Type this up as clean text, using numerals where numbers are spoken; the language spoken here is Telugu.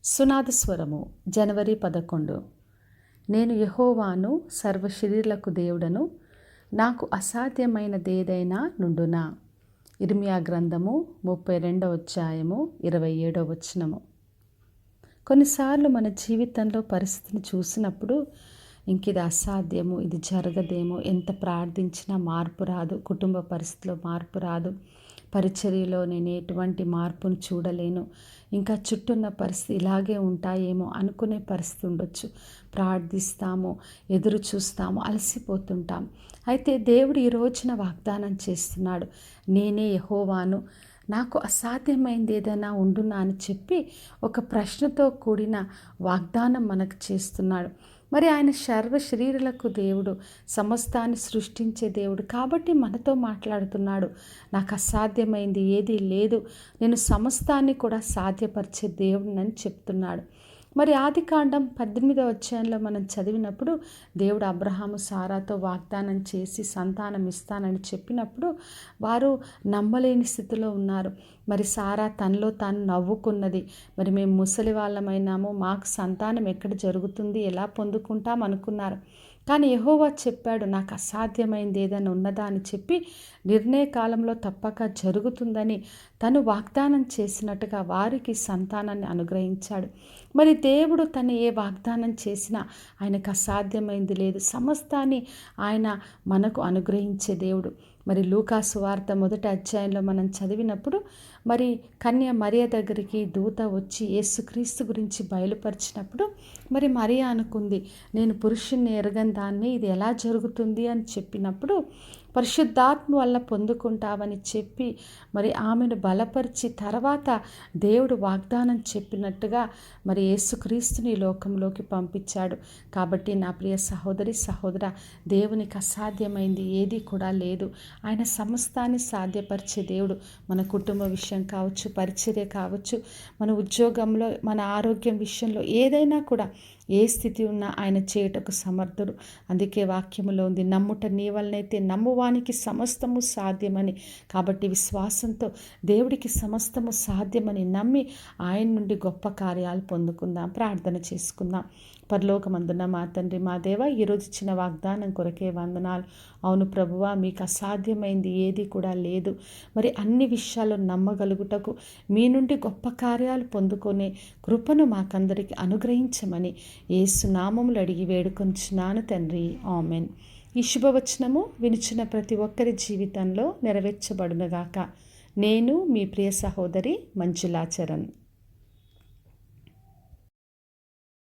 సునాదస్వరము జనవరి 11. నేను యెహోవాను, సర్వశరీరులకు దేవుడను, నాకు అసాధ్యమైనదేదైనా నుండునా. ఇర్మియా గ్రంథము 32వ అధ్యాయము 27వ వచనము. కొన్నిసార్లు మన జీవితంలో పరిస్థితిని చూసినప్పుడు ఇది అసాధ్యము, ఇది జరగదేమో, ఎంత ప్రార్థించినా మార్పు రాదు, కుటుంబ పరిస్థితిలో మార్పు రాదు, పరిచర్యలో నేను ఎటువంటి మార్పును చూడలేను, ఇంకా చుట్టూన్న పరిస్థితి ఇలాగే ఉంటాయేమో అనుకునే పరిస్థితి ఉండొచ్చు. ప్రార్థిస్తాము, ఎదురు చూస్తాము, అలసిపోతుంటాం. అయితే దేవుడు ఈ రోజున వాగ్దానం చేస్తున్నాడు, నేనే యెహోవాను, నాకు అసాధ్యమైంది ఏదైనా ఉండునా అని చెప్పి ఒక ప్రశ్నతో కూడిన వాగ్దానం మనకు చేస్తున్నాడు. మరి ఆయన సర్వ శరీరులకు దేవుడు, సమస్తాన్ని సృష్టించే దేవుడు కాబట్టి మనతో మాట్లాడుతున్నాడు. నాకు అసాధ్యమైంది ఏదీ లేదు, నేను సమస్తాన్ని కూడా సాధ్యపరిచే దేవుడినని చెప్తున్నాడు. మరి ఆదికాండం 18వ అధ్యాయంలో మనం చదివినప్పుడు దేవుడు అబ్రహాము సారాతో వాగ్దానం చేసి సంతానం ఇస్తానని చెప్పినప్పుడు వారు నమ్మలేని స్థితిలో ఉన్నారు. మరి సారా తనలో తాను నవ్వుకున్నది. మరి మేము ముసలి వాళ్ళమైనాము, మాకు సంతానం ఎక్కడ జరుగుతుంది, ఎలా పొందుకుంటాం అనుకున్నారు. కానీ యెహోవా చెప్పాడు, నాకు అసాధ్యమైంది ఏదైనా ఉన్నదా అని చెప్పి నిర్ణయ కాలంలో తప్పక జరుగుతుందని తను వాగ్దానం చేసినట్టుగా వారికి సంతానాన్ని అనుగ్రహించాడు. మరి దేవుడు తను ఏ వాగ్దానం చేసినా ఆయనకు అసాధ్యమైంది లేదు. సమస్తాన్ని ఆయన మనకు అనుగ్రహించే దేవుడు. మరి లూకా సువార్త 1వ అధ్యాయంలో మనం చదివినప్పుడు మరి కన్య మరియ దగ్గరికి దూత వచ్చి యేసుక్రీస్తు గురించి బయలుపరిచినప్పుడు మరి మరియ అనుకుంది, నేను పురుషుణ్ణి ఎరగని దాన్ని, ఇది ఎలా జరుగుతుంది అని చెప్పినప్పుడు పరిశుద్ధాత్మ వల్ల పొందుకుంటావని చెప్పి మరి ఆమెను బలపరిచి తర్వాత దేవుడు వాగ్దానం చెప్పినట్టుగా మరి యేసుక్రీస్తుని ఈ లోకంలోకి పంపించాడు. కాబట్టి నా ప్రియ సహోదరి సహోదర, దేవునికి అసాధ్యమైంది ఏది కూడా లేదు. ఆయన సమస్తాన్ని సాధ్యపరిచే దేవుడు. మన కుటుంబ విషయం కావచ్చు, పరిచర్య కావచ్చు, మన ఉద్యోగంలో, మన ఆరోగ్యం విషయంలో ఏదైనా కూడా ఏ స్థితి ఉన్నా ఆయన చేయుటకు సమర్థుడు. అందుకే వాక్యములో ఉంది, నమ్ముట నీ వలనైతే నమ్మువానికి సమస్తము సాధ్యమని. కాబట్టి విశ్వాసంతో దేవుడికి సమస్తము సాధ్యమని నమ్మి ఆయన నుండి గొప్ప కార్యాలు పొందుకుందాం. ప్రార్థన చేసుకుందాం. పరలోకమందున్న మా తండ్రి, మా దేవ, ఈరోజు ఇచ్చిన వాగ్దానం కొరకే వందనాలు. అవును ప్రభువా, మీకు అసాధ్యమైంది ఏది కూడా లేదు. మరి అన్ని విషయాలు నమ్మగలుగుటకు, మీ నుండి గొప్ప కార్యాలు పొందుకునే కృపను మాకందరికి అనుగ్రహించమని యేసు నామములో అడిగి వేడుకొంచున్నాను తండ్రి, ఆమెన్. ఈ శుభవచనము వినిచిన ప్రతి ఒక్కరి జీవితంలో నెరవేర్చబడునుగాక. నేను మీ ప్రియ సహోదరి మంజులా చరణ్.